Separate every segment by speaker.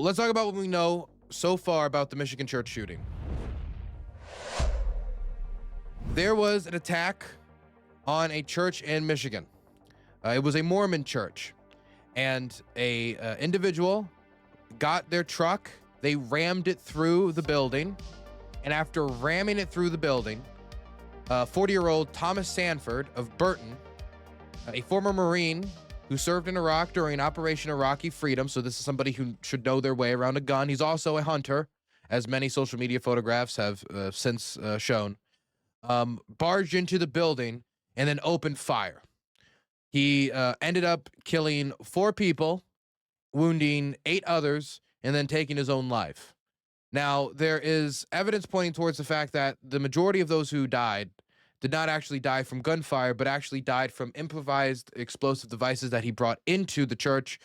Speaker 1: Let's talk about what we know so far about the Michigan church shooting. There was an attack on a church in Michigan. It was a Mormon church, and a individual got their truck. They rammed it through the building, and after ramming it through the building, 40-year-old Thomas Sanford of Burton, a former Marine who served in Iraq during Operation Iraqi Freedom, so this is somebody who should know their way around a gun. He's also a hunter, as many social media photographs have since shown, barged into the building and then opened fire. He ended up killing 4 people, wounding 8 others, and then taking his own life. Now, there is evidence pointing towards the fact that the majority of those who died did not actually die from gunfire, but actually died from improvised explosive devices that he brought into the church,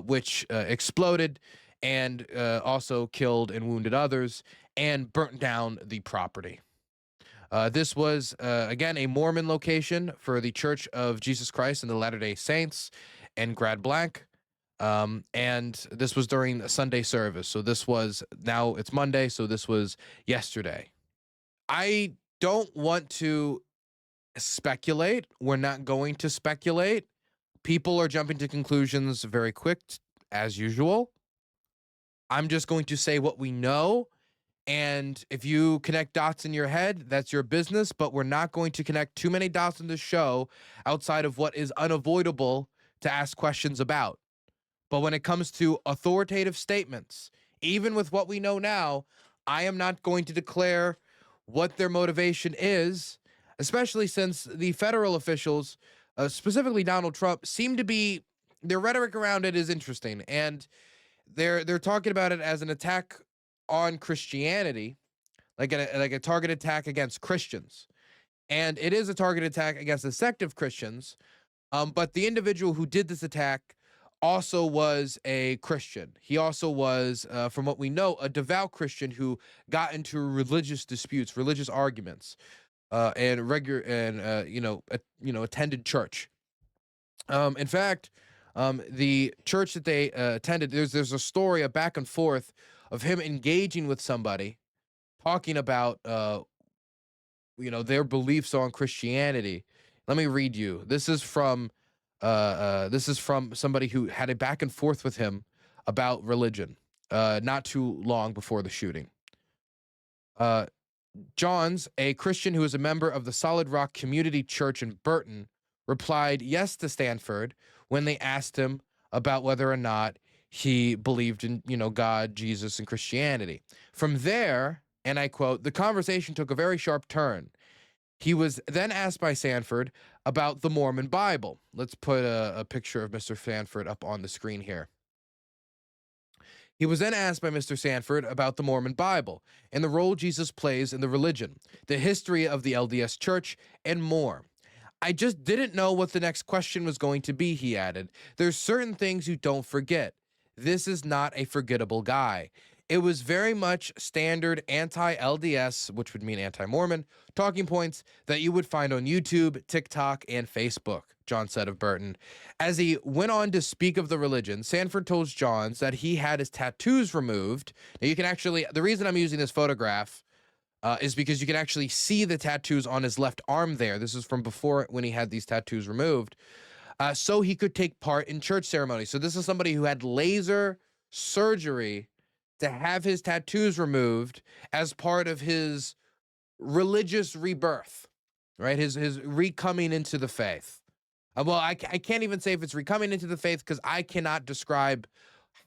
Speaker 1: which exploded and also killed and wounded others and burnt down the property. This was, again, a Mormon location for the Church of Jesus Christ and the Latter-day Saints in Grad Blanc. And this was during a Sunday service. So this was, now it's Monday, so this was yesterday. I don't want to speculate. We're not going to speculate. People are jumping to conclusions very quick, as usual. I'm just going to say what we know. And if you connect dots in your head, that's your business. But we're not going to connect too many dots in the show outside of what is unavoidable to ask questions about. But when it comes to authoritative statements, even with what we know now, I am not going to declare what their motivation is, especially since the federal officials, specifically Donald Trump, seem to be, their rhetoric around it is interesting. And they're talking about it as an attack on Christianity, like a targeted attack against Christians. And it is a targeted attack against the sect of Christians. But the individual who did this attack also was a Christian. He also was, from what we know, a devout Christian who got into religious disputes, religious arguments, and attended church. In fact, the church that they attended, there's a story, a back and forth of him engaging with somebody, talking about their beliefs on Christianity. Let me read you. This is from somebody who had a back and forth with him about religion, not too long before the shooting. Johns, a Christian who is a member of the Solid Rock Community Church in Burton, replied yes to Stanford when they asked him about whether or not he believed in, God, Jesus, and Christianity. From there, and I quote, the conversation took a very sharp turn. He was then asked by Sanford about the Mormon Bible. Let's put a picture of Mr. Sanford up on the screen here. He was then asked by Mr. Sanford about the Mormon Bible and the role Jesus plays in the religion, the history of the LDS Church, and more. I just didn't know what the next question was going to be, he added. There's certain things you don't forget. This is not a forgettable guy. It was very much standard anti-LDS, which would mean anti-Mormon, talking points that you would find on YouTube, TikTok, and Facebook, John said of Burton. As he went on to speak of the religion, Sanford told Johns that he had his tattoos removed. Now you can actually, the reason I'm using this photograph is because you can actually see the tattoos on his left arm there. This is from before when he had these tattoos removed, so he could take part in church ceremonies. So this is somebody who had laser surgery to have his tattoos removed as part of his religious rebirth, right? His recoming into the faith. Well, I can't even say if it's recoming into the faith because I cannot describe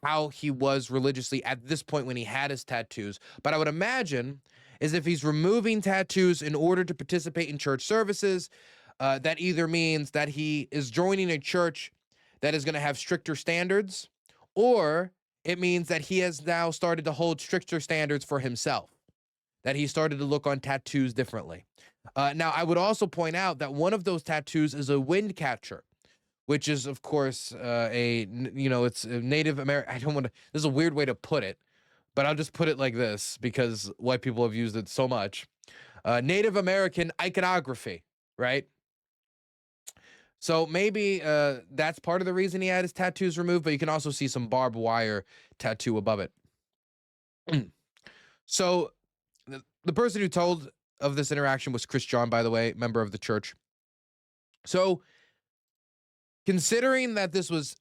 Speaker 1: how he was religiously at this point when he had his tattoos. But I would imagine is if he's removing tattoos in order to participate in church services, that either means that he is joining a church that is going to have stricter standards, or it means that he has now started to hold stricter standards for himself, that he started to look on tattoos differently. Now, I would also point out that one of those tattoos is a wind catcher, which is, of course, it's a Native American. I don't want to, this is a weird way to put it, but I'll just put it like this because white people have used it so much. Native American iconography, right? So maybe that's part of the reason he had his tattoos removed, but you can also see some barbed wire tattoo above it. So the person who told of this interaction was Chris John, by the way, member of the church. So considering that this was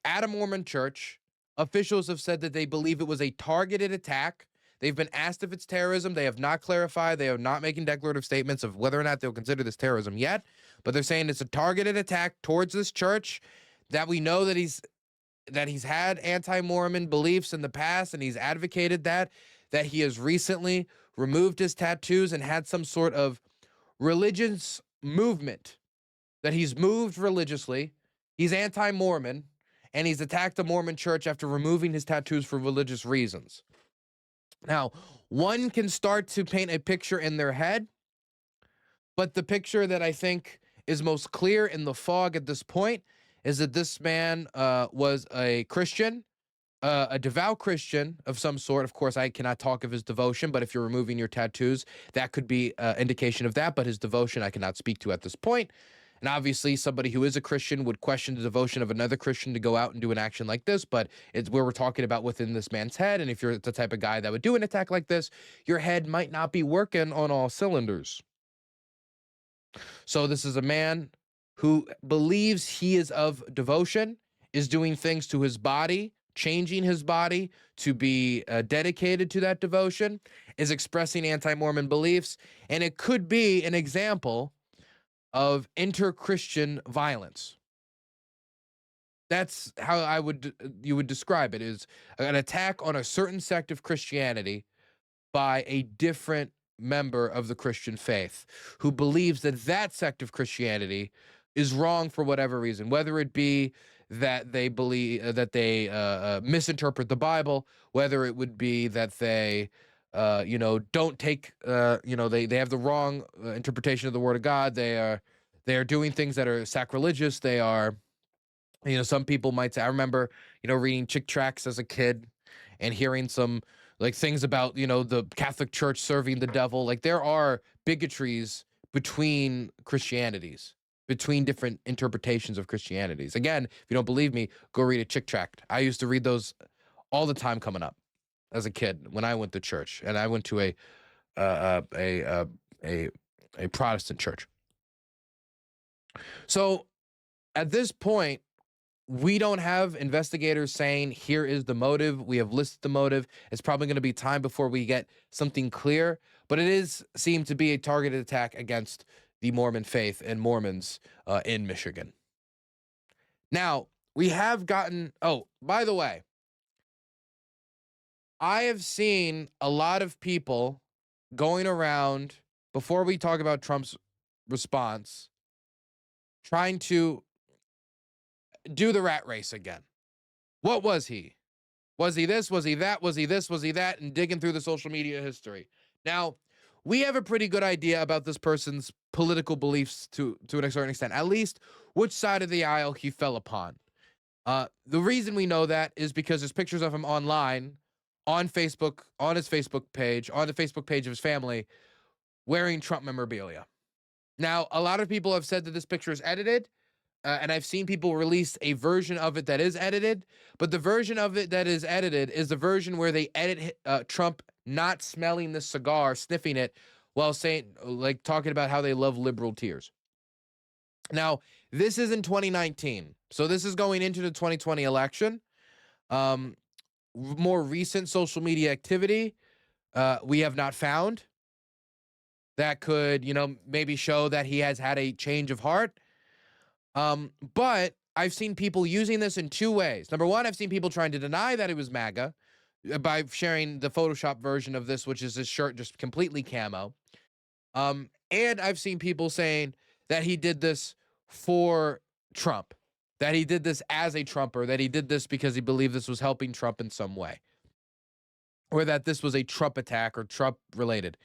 Speaker 1: at a Mormon church, officials have said that they believe it was a targeted attack. They've been asked if it's terrorism. They have not clarified. They are not making declarative statements of whether or not they'll consider this terrorism yet. But they're saying it's a targeted attack towards this church, that we know that he's had anti-Mormon beliefs in the past, and he's advocated that he has recently removed his tattoos and had some sort of religious movement, that he's moved religiously. He's anti-Mormon, and he's attacked the Mormon church after removing his tattoos for religious reasons. Now, one can start to paint a picture in their head, but the picture that I think is most clear in the fog at this point is that this man was a Christian, a devout Christian of some sort. Of course, I cannot talk of his devotion, but if you're removing your tattoos, that could be indication of that. But his devotion I cannot speak to at this point. And obviously, somebody who is a Christian would question the devotion of another Christian to go out and do an action like this, but it's where we're talking about within this man's head. And if you're the type of guy that would do an attack like this, your head might not be working on all cylinders. So this is a man who believes he is of devotion, is doing things to his body, changing his body to be dedicated to that devotion, is expressing anti-Mormon beliefs, and it could be an example of inter-Christian violence. That's how you would describe it, is an attack on a certain sect of Christianity by a different member of the Christian faith who believes that that sect of Christianity is wrong for whatever reason, whether it be that they believe that they misinterpret the Bible, whether it would be that they don't take they have the wrong interpretation of the Word of God. They are doing things that are sacrilegious. They are, some people might say, I remember reading Chick tracts as a kid and hearing some like things about the Catholic Church serving the devil. Like, there are bigotries between Christianities, between different interpretations of Christianities. Again, if you don't believe me, go read a Chick tract. I used to read those all the time coming up as a kid when I went to church, and I went to a Protestant church. So at this point, we don't have investigators saying, here is the motive. We have listed the motive. It's probably going to be time before we get something clear, but it seemed to be a targeted attack against the Mormon faith and Mormons in Michigan. Now, we have gotten, by the way, I have seen a lot of people going around, before we talk about Trump's response, trying to do the rat race again. What was he? Was he this? Was he that? Was he this? Was he that? And digging through the social media history. Now, we have a pretty good idea about this person's political beliefs to a certain extent, at least which side of the aisle he fell upon. The reason we know that is because there's pictures of him online, on Facebook, on his Facebook page, on the Facebook page of his family, wearing Trump memorabilia. Now, a lot of people have said that this picture is edited, and I've seen people release a version of it that is edited, but the version of it that is edited is the version where they edit Trump not smelling the cigar, sniffing it, while talking about how they love liberal tears. Now, this is in 2019, so this is going into the 2020 election. More recent social media activity we have not found that could, maybe show that he has had a change of heart. But I've seen people using this in two ways. Number one, I've seen people trying to deny that it was MAGA by sharing the Photoshop version of this, which is his shirt just completely camo. And I've seen people saying that he did this for Trump, that he did this as a Trumper, that he did this because he believed this was helping Trump in some way, or that this was a Trump attack or Trump related.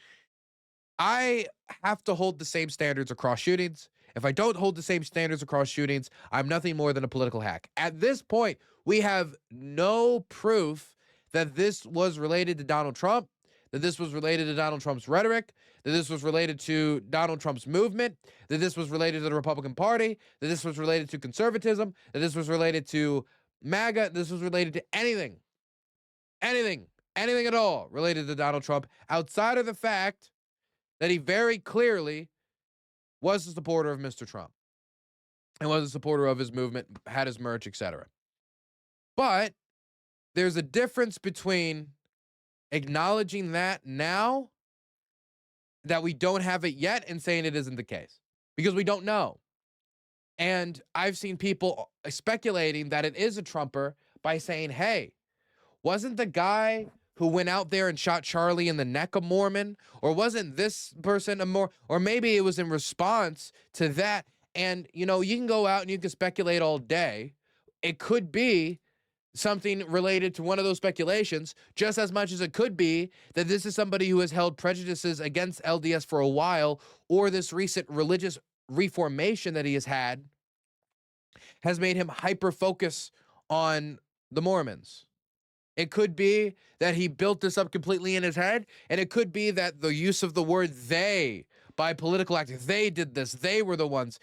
Speaker 1: I have to hold the same standards across shootings. If I don't hold the same standards across shootings, I'm nothing more than a political hack. At this point, we have no proof that this was related to Donald Trump, that this was related to Donald Trump's rhetoric, that this was related to Donald Trump's movement, that this was related to the Republican Party, that this was related to conservatism, that this was related to MAGA, this was related to anything at all related to Donald Trump, outside of the fact that he very clearly was a supporter of Mr. Trump and was a supporter of his movement, had his merch, etc. But there's a difference between acknowledging that now that we don't have it yet and saying it isn't the case, because we don't know. And I've seen people speculating that it is a Trumper by saying, hey, wasn't the guy who went out there and shot Charlie in the neck a Mormon? Or wasn't this person a Mormon? Or maybe it was in response to that. And, you know, you can go out and you can speculate all day. It could be something related to one of those speculations, just as much as it could be that this is somebody who has held prejudices against LDS for a while, or this recent religious reformation that he has had has made him hyper-focus on the Mormons. It could be that he built this up completely in his head, and it could be that the use of the word they by political actors, they did this, they were the ones,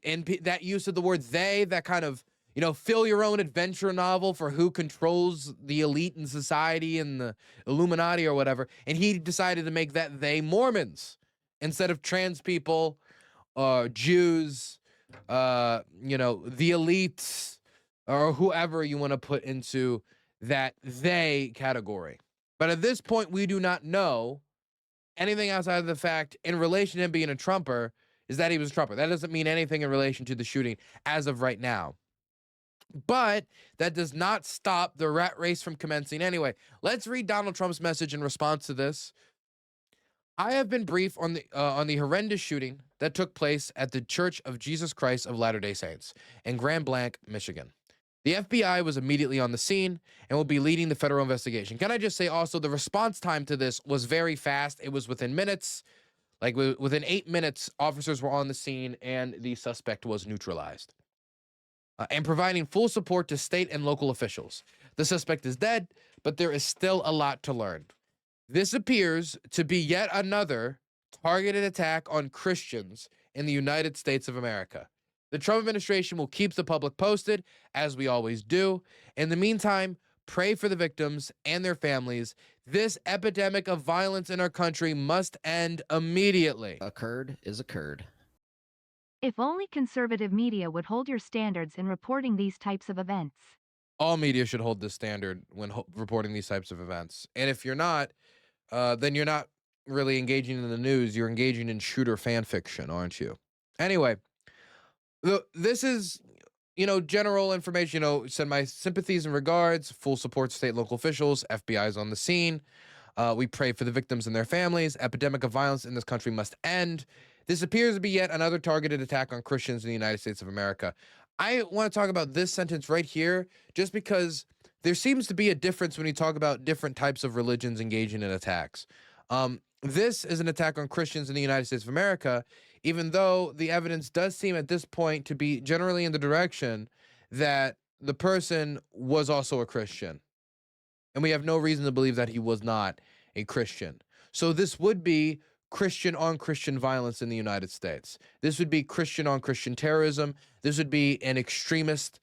Speaker 1: and that use of the word they, that kind of, you know, fill your own adventure novel for who controls the elite in society and the Illuminati or whatever, and he decided to make that they Mormons instead of trans people, Jews, you know, the elites, or whoever you want to put into that they category. But at this point, we do not know anything outside of the fact in relation to him being a Trumper is that he was a Trumper. That doesn't mean anything in relation to the shooting as of right now. But that does not stop the rat race from commencing anyway. Let's read Donald Trump's message in response to this. I have been briefed on the horrendous shooting that took place at the Church of Jesus Christ of Latter-day Saints in Grand Blanc, Michigan. The FBI was immediately on the scene and will be leading the federal investigation. Can I just say also the response time to this was very fast. It was within minutes. Like within 8 minutes, officers were on the scene and the suspect was neutralized. And providing full support to state and local officials. The suspect is dead, but there is still a lot to learn. This appears to be yet another targeted attack on Christians in the United States of America. The Trump administration will keep the public posted, as we always do. In the meantime, pray for the victims and their families. This epidemic of violence in our country must end immediately.
Speaker 2: A curd is a curd.
Speaker 3: If only conservative media would hold your standards in reporting these types of events.
Speaker 1: All media should hold this standard when reporting these types of events. And if you're not, then you're not really engaging in the news. You're engaging in shooter fan fiction, aren't you? Anyway, this is, you know, general information. You know, send my sympathies and regards. Full support to state and local officials. FBI is on the scene. We pray for the victims and their families. Epidemic of violence in this country must end. This appears to be yet another targeted attack on Christians in the United States of America. I want to talk about this sentence right here, just because there seems to be a difference when you talk about different types of religions engaging in attacks. This is an attack on Christians in the United States of America, even though the evidence does seem at this point to be generally in the direction that the person was also a Christian. And we have no reason to believe that he was not a Christian. So this would be Christian on Christian violence in the United States. This would be Christian on Christian terrorism. This would be an extremist,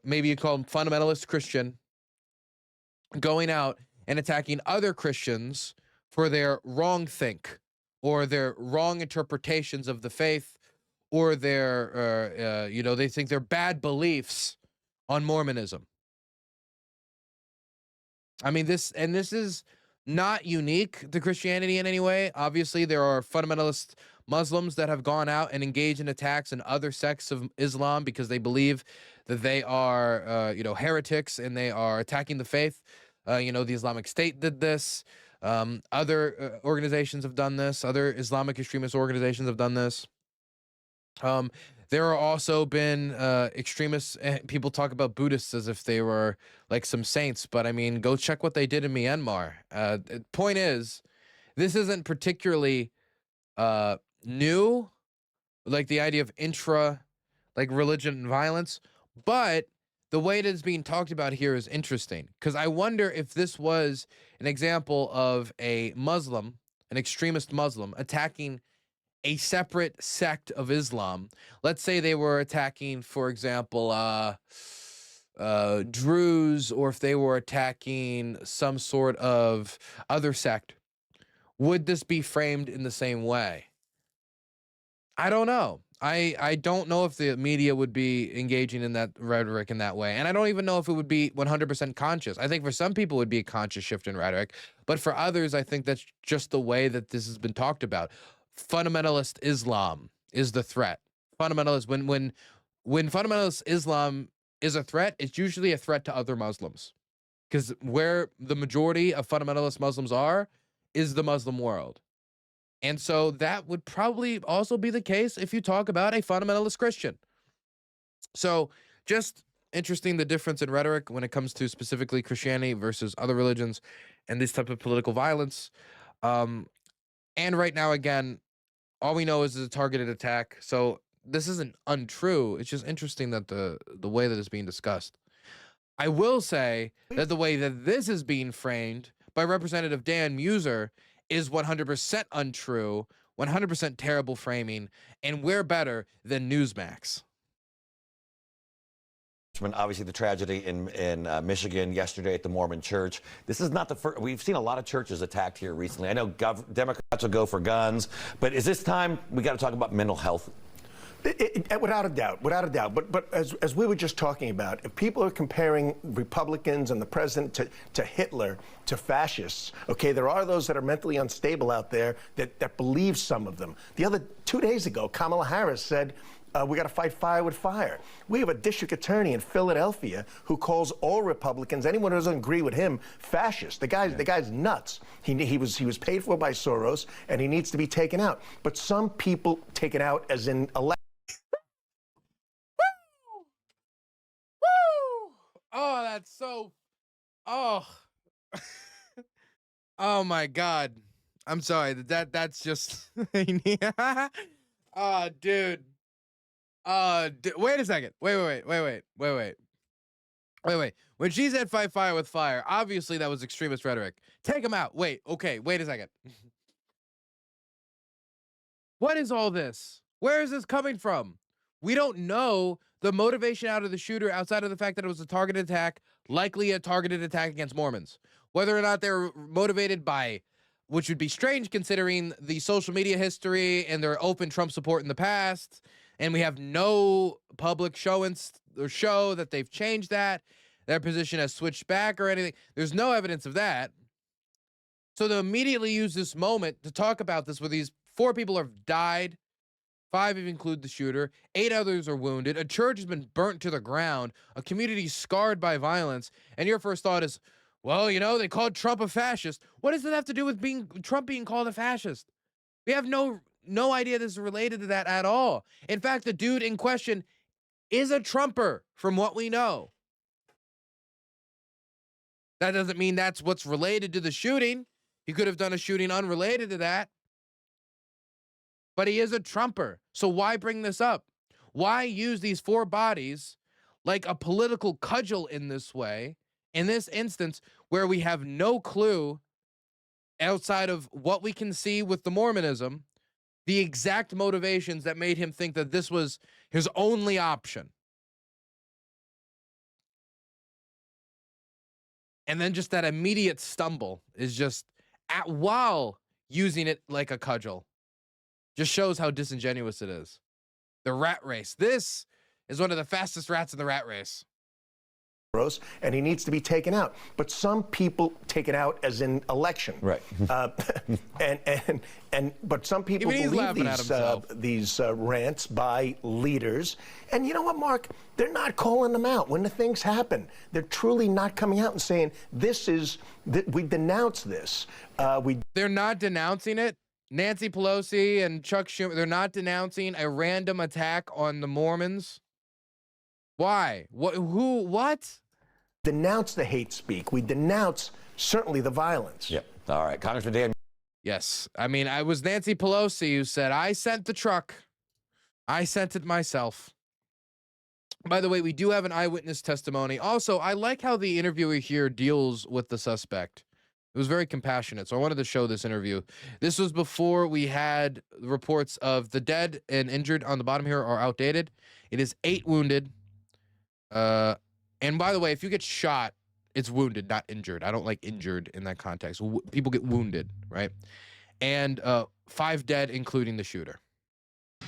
Speaker 1: maybe you call him fundamentalist Christian, going out and attacking other Christians for their wrong think or their wrong interpretations of the faith, or their, you know, they think they're bad beliefs on Mormonism. I mean, this is not unique to Christianity in any way. Obviously, there are fundamentalist Muslims that have gone out and engaged in attacks in other sects of Islam because they believe that they are, you know, heretics and they are attacking the faith. You know, the Islamic State did this. Other organizations have done this. Other Islamic extremist organizations have done this. There are also been extremists. People talk about Buddhists as if they were like some saints, but I mean, go check what they did in Myanmar. Point is, this isn't particularly new, like the idea of religion and violence, but the way it is being talked about here is interesting, because I wonder if this was an example of a Muslim, an extremist Muslim, attacking a separate sect of Islam. Let's say they were attacking, for example, Druze, or if they were attacking some sort of other sect. Would this be framed in the same way? I don't know. I don't know if the media would be engaging in that rhetoric in that way. And I don't even know if it would be 100% conscious. I think for some people it would be a conscious shift in rhetoric. But for others, I think that's just the way that this has been talked about. Fundamentalist Islam is the threat. Fundamentalist, when fundamentalist Islam is a threat, it's usually a threat to other Muslims. Because where the majority of fundamentalist Muslims are is the Muslim world. And so that would probably also be the case if you talk about a fundamentalist Christian. So just interesting, the difference in rhetoric when it comes to specifically Christianity versus other religions and this type of political violence. And right now, again, all we know is a targeted attack. So this isn't untrue. It's just interesting that the way that it's being discussed. I will say that the way that this is being framed by Representative Dan Muser is 100% untrue, 100% terrible framing, and we're better than Newsmax.
Speaker 2: Obviously, the tragedy in Michigan yesterday at the Mormon church. This is not the first. We've seen a lot of churches attacked here recently. I know Democrats will go for guns, but is this time we got to talk about mental health?
Speaker 4: Without a doubt, without a doubt. But as we were just talking about, if people are comparing Republicans and the president to Hitler, to fascists, okay, there are those that are mentally unstable out there that believe some of them. 2 days ago, Kamala Harris said, we got to fight fire with fire. We have a district attorney in Philadelphia who calls all Republicans, anyone who doesn't agree with him, fascist. The guy's nuts. He was paid for by Soros, and he needs to be taken out. But some people take it out as in election.
Speaker 1: Oh, that's so. Oh. Oh my God. I'm sorry. That's just. Oh, dude. Wait a second. Wait. When she said fight fire with fire, obviously that was extremist rhetoric. Take him out. Wait a second. What is all this? Where is this coming from? We don't know the motivation out of the shooter outside of the fact that it was a targeted attack, likely a targeted attack against Mormons. Whether or not they're motivated by, which would be strange considering the social media history and their open Trump support in the past, and we have no public show that they've changed that, their position has switched back or anything. There's no evidence of that. So they immediately use this moment to talk about this, where these 4 people have died, 5 even include the shooter, 8 others are wounded, a church has been burnt to the ground, a community scarred by violence, and your first thought is, well, you know, they called Trump a fascist. What does it have to do with Trump being called a fascist? We have no idea this is related to that at all. In fact, the dude in question is a Trumper, from what we know. That doesn't mean that's what's related to the shooting. He could have done a shooting unrelated to that. But he is a Trumper. So why bring this up? Why use these 4 bodies like a political cudgel in this way, in this instance, where we have no clue outside of what we can see with the Mormonism, the exact motivations that made him think that this was his only option. And then just that immediate stumble is just while using it like a cudgel. Just shows how disingenuous it is. The rat race. This is one of the fastest rats in the rat race.
Speaker 4: And he needs to be taken out. But some people take it out as in election.
Speaker 2: Right.
Speaker 4: But some people believe these rants by leaders. And you know what, Mark? They're not calling them out when the things happen. They're truly not coming out and saying, we denounce this.
Speaker 1: They're not denouncing it. Nancy Pelosi and Chuck Schumer, they're not denouncing a random attack on the Mormons. Why? What?
Speaker 4: Denounce the hate speak. We denounce certainly the violence.
Speaker 2: Yep. All right. Congressman Dan.
Speaker 1: Yes. I mean, I was Nancy Pelosi who said, I sent the truck. I sent it myself. By the way, we do have an eyewitness testimony. Also, I like how the interviewer here deals with the suspect. It was very compassionate, so I wanted to show this interview. This was before we had reports of the dead and injured on the bottom here are outdated. It is 8 wounded. And by the way, if you get shot, it's wounded, not injured. I don't like injured in that context. People get wounded, right? And 5 dead, including the shooter.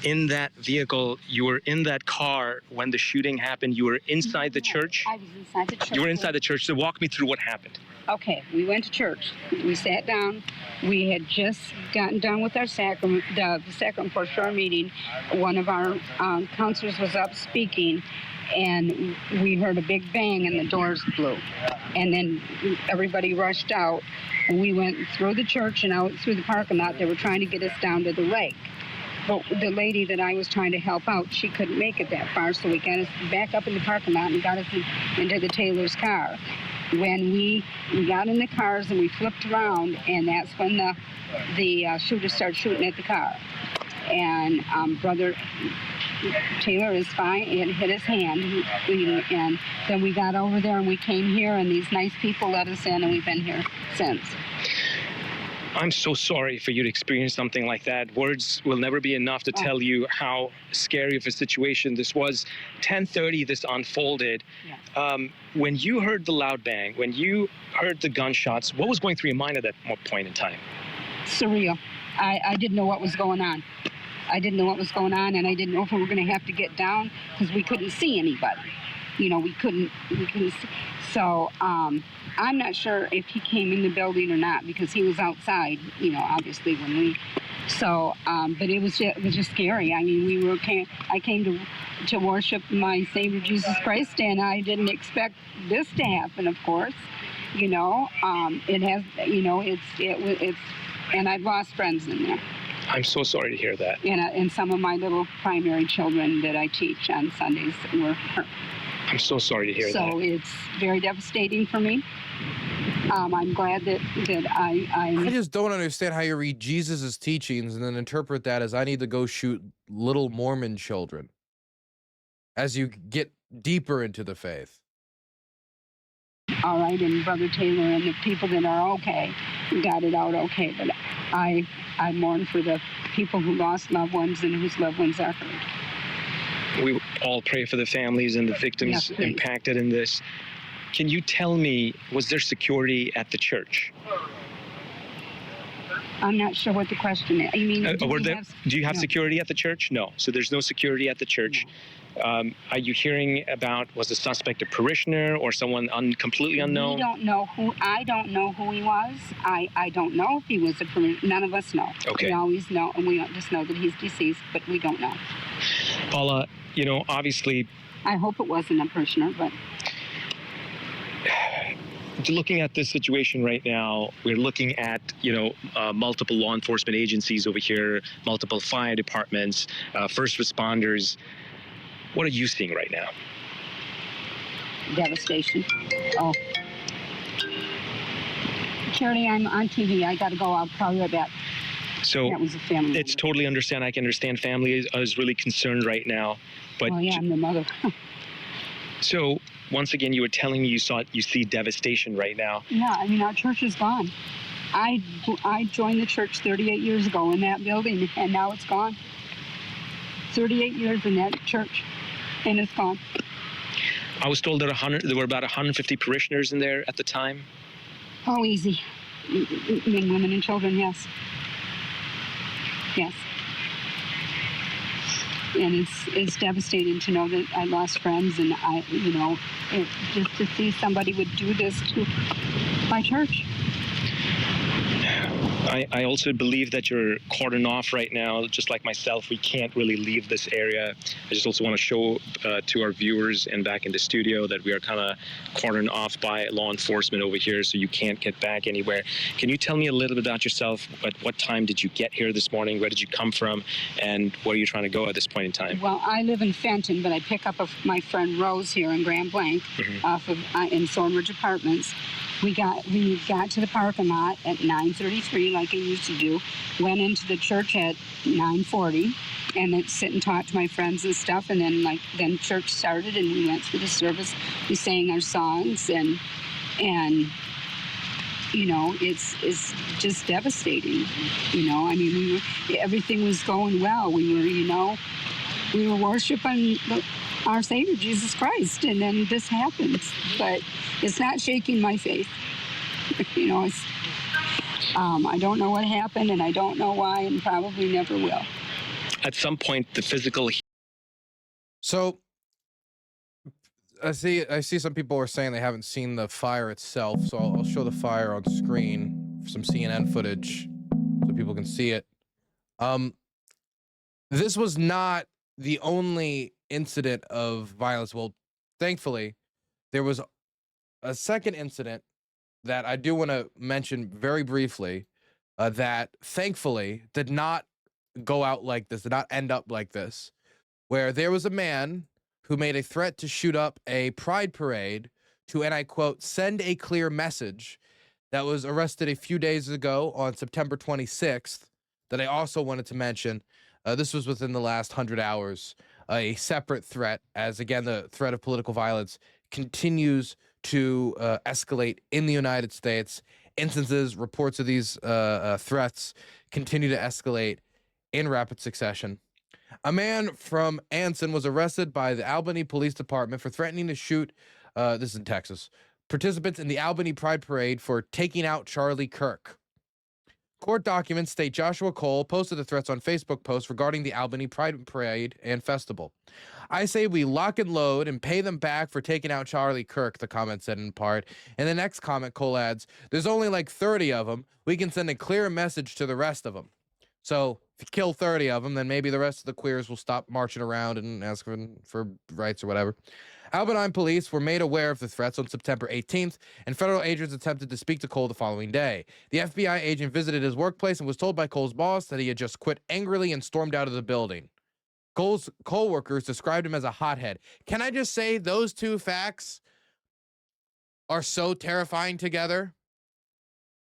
Speaker 5: In that vehicle, you were in that car when the shooting happened. You were inside the church.
Speaker 6: I was inside the church.
Speaker 5: You were inside the church. So walk me through what happened.
Speaker 6: Okay, we went to church. We sat down. We had just gotten done with our sacrament, the sacrament for our meeting. One of our counselors was up speaking, and we heard a big bang, and the doors blew. And then everybody rushed out. And we went through the church and out through the parking lot. They were trying to get us down to the lake. But the lady that I was trying to help out, she couldn't make it that far, so we got us back up in the parking lot and got us into the Taylor's car. When we got in the cars and we flipped around, and that's when the shooter started shooting at the car. And Brother Taylor is fine. It hit his hand, and then we got over there and we came here, and these nice people let us in, and we've been here since.
Speaker 5: I'm so sorry for you to experience something like that. Words will never be enough to tell you how scary of a situation this was. 10:30, this unfolded.
Speaker 6: Yeah.
Speaker 5: When you heard the loud bang, when you heard the gunshots, what was going through your mind at that point in time?
Speaker 6: Surreal. I didn't know what was going on. I didn't know what was going on, and I didn't know if we were going to have to get down because we couldn't see anybody. You know, we couldn't see. So I'm not sure if he came in the building or not because he was outside, you know, obviously when we. So, but it was just scary. I mean, I came to worship my Savior Jesus Christ, and I didn't expect this to happen. Of course, you know, it has. You know, it's, and I've lost friends in there.
Speaker 5: I'm so sorry to hear that.
Speaker 6: And some of my little primary children that I teach on Sundays were hurt.
Speaker 5: I'm so sorry to hear that.
Speaker 6: So it's very devastating for me. I'm glad that
Speaker 1: I just don't understand how you read Jesus' teachings and then interpret that as I need to go shoot little Mormon children as you get deeper into the faith.
Speaker 6: All right, and Brother Taylor and the people that are okay got it out okay, but I mourn for the people who lost loved ones and whose loved ones are hurt.
Speaker 5: We all pray for the families and the victims impacted in this. Can you tell me, was there security at the church?
Speaker 6: I'm not sure what the question is. You mean,
Speaker 5: do you have security at the church? No. So there's no security at the church. No. Are you hearing about, was the suspect a parishioner or someone completely unknown?
Speaker 6: I don't know who he was. I don't know if he was a parishioner. None of us know.
Speaker 5: Okay.
Speaker 6: We always know, and we just know that he's deceased, but we don't know.
Speaker 5: Paula, you know, obviously...
Speaker 6: I hope it wasn't a parishioner, but...
Speaker 5: Looking at this situation right now, we're looking at, you know, multiple law enforcement agencies over here, multiple fire departments, first responders. What are you seeing right now?
Speaker 6: Devastation. Oh. Charity, I'm on TV. I got to go. I'll call you right back.
Speaker 5: So
Speaker 6: that was a family
Speaker 5: it's totally understand. I can understand family is really concerned right now. But
Speaker 6: oh, yeah, I'm the mother.
Speaker 5: So once again, you were telling me you see devastation right now.
Speaker 6: Yeah, I mean, our church is gone. I joined the church 38 years ago in that building, and now it's gone. 38 years in that church, and it's gone.
Speaker 5: I was told that there were about 150 parishioners in there at the time.
Speaker 6: Oh, easy. Men, women, and children, yes. Yes. And it's devastating to know that I lost friends, and just to see somebody would do this to my church.
Speaker 5: I also believe that you're cordoned off right now, just like myself. We can't really leave this area. I just also want to show to our viewers and back in the studio that we are kind of cordoned off by law enforcement over here, so you can't get back anywhere. Can you tell me a little bit about yourself? At what time did you get here this morning? Where did you come from? And where are you trying to go at this point in time?
Speaker 6: Well, I live in Fenton, but I pick up my friend Rose here in Grand Blanc off of in Thornridge Apartments. We got to the parking lot at 9:33, like I used to do. Went into the church at 9:40, and then sit and talk to my friends and stuff. And then church started, and we went through the service. We sang our songs, and it's just devastating. I mean, everything was going well. We were worshiping our Savior Jesus Christ, and then this happens. But it's not shaking my faith. It's I don't know what happened, and I don't know why, and probably never will.
Speaker 5: At some point, the physical.
Speaker 1: So I see some people are saying they haven't seen the fire itself, so I'll show the fire on screen, some CNN footage, so people can see it. This was not the only incident of violence. Well, thankfully, there was a second incident that I do want to mention very briefly, that thankfully did not go out like this, did not end up like this, where there was a man who made a threat to shoot up a pride parade to, and I quote, send a clear message, that was arrested a few days ago on September 26th, that I also wanted to mention. This was within the last 100 hours, a separate threat, as again, the threat of political violence continues to escalate in the United States. Instances, reports of these threats continue to escalate in rapid succession. A man from Anson was arrested by the Albany Police Department for threatening to shoot, this is in Texas, participants in the Albany Pride Parade for taking out Charlie Kirk. Court documents state Joshua Cole posted the threats on Facebook posts regarding the Albany Pride Parade and Festival. I say we lock and load and pay them back for taking out Charlie Kirk, the comment said in part. In the next comment, Cole adds, there's only like 30 of them. We can send a clear message to the rest of them. So if you kill 30 of them, then maybe the rest of the queers will stop marching around and asking for rights or whatever. Albany police were made aware of the threats on September 18th, and federal agents attempted to speak to Cole the following day. The FBI agent visited his workplace and was told by Cole's boss that he had just quit angrily and stormed out of the building. Cole's co-workers described him as a hothead. Can I just say those two facts are so terrifying together?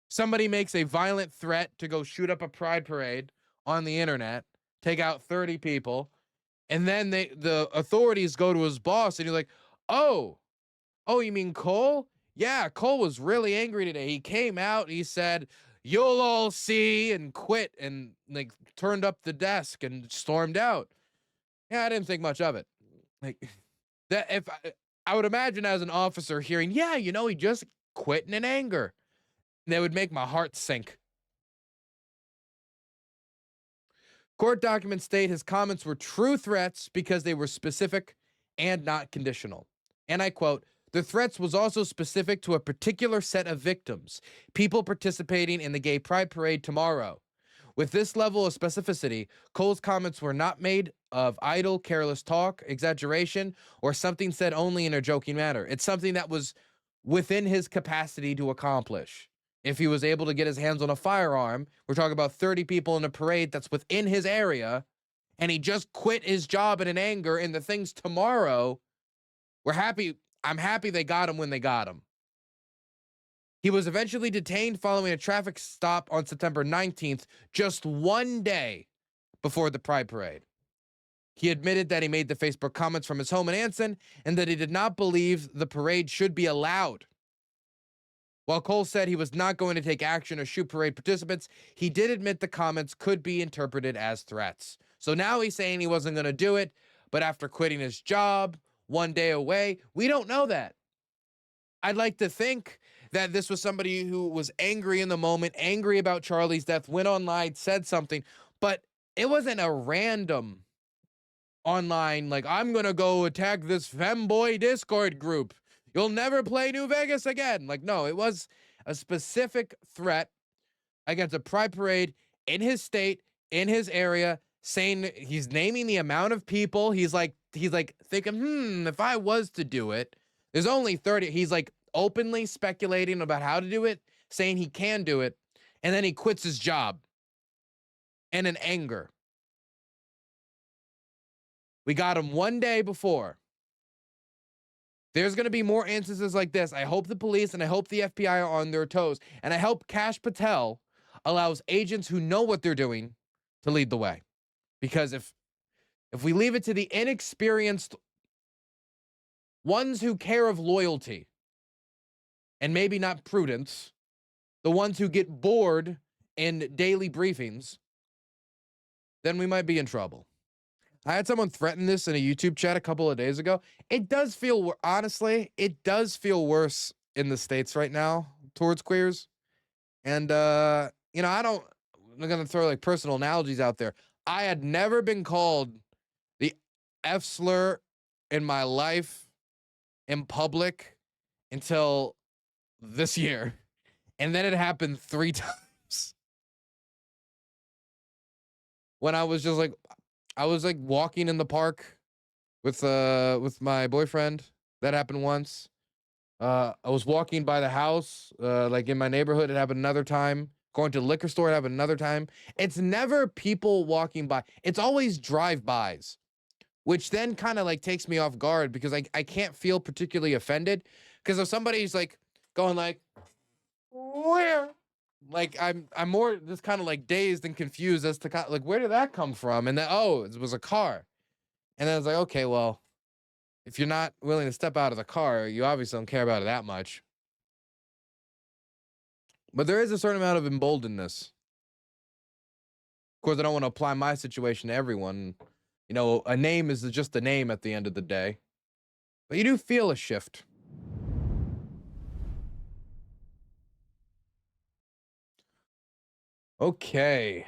Speaker 1: Somebody makes a violent threat to go shoot up a pride parade on the internet, take out 30 people, and then the authorities go to his boss, and you're like, oh, you mean Cole? Yeah, Cole was really angry today. He came out, he said, you'll all see, and quit, and like turned up the desk and stormed out. Yeah, I didn't think much of it. Like that, if I would imagine as an officer hearing, yeah, he just quit in anger, that would make my heart sink. Court documents state his comments were true threats because they were specific and not conditional. And I quote, the threats was also specific to a particular set of victims, people participating in the gay pride parade tomorrow. With this level of specificity, Cole's comments were not made of idle, careless talk, exaggeration, or something said only in a joking manner. It's something that was within his capacity to accomplish. If he was able to get his hands on a firearm, we're talking about 30 people in a parade that's within his area, and he just quit his job in anger in the things tomorrow, we're happy. I'm happy they got him when they got him. He was eventually detained following a traffic stop on September 19th, just one day before the Pride Parade. He admitted that he made the Facebook comments from his home in Anson and that he did not believe the parade should be allowed. While Cole said he was not going to take action or shoot parade participants, he did admit the comments could be interpreted as threats. So now he's saying he wasn't going to do it, but after quitting his job, one day away, we don't know that. I'd like to think that this was somebody who was angry in the moment, angry about Charlie's death, went online, said something, but it wasn't a random online, like, I'm going to go attack this femboy Discord group. You'll never play New Vegas again. Like, no, it was a specific threat against a pride parade in his state, in his area, saying he's naming the amount of people. He's like thinking, if I was to do it, there's only 30. He's like openly speculating about how to do it, saying he can do it. And then he quits his job. And in anger. We got him one day before. There's going to be more instances like this. I hope the police and I hope the FBI are on their toes. And I hope Kash Patel allows agents who know what they're doing to lead the way. Because if if we leave it to the inexperienced ones who care of loyalty and maybe not prudence, the ones who get bored in daily briefings, then we might be in trouble. I had someone threaten this in a YouTube chat a couple of days ago. It does feel, honestly, it does feel worse in the States right now towards queers. And, you know, I'm going to throw like personal analogies out there. I had never been called the F slur in my life in public until this year. And then it happened 3 times. When I was just like, I was like walking in the park with my boyfriend. That happened once. I was walking by the house, like in my neighborhood. It happened another time. Going to the liquor store, it happened another time. It's never people walking by. It's always drive-bys, which then kind of like takes me off guard because I can't feel particularly offended. Because if somebody's like going like, where? Like I'm more just kind of like dazed and confused as to kind of like, where did that come from? And then, oh, it was a car. And then I was like, okay, well, if you're not willing to step out of the car, you obviously don't care about it that much. But there is a certain amount of emboldenedness. Of course, I don't want to apply my situation to everyone. You know, a name is just a name at the end of the day. But you do feel a shift. Okay.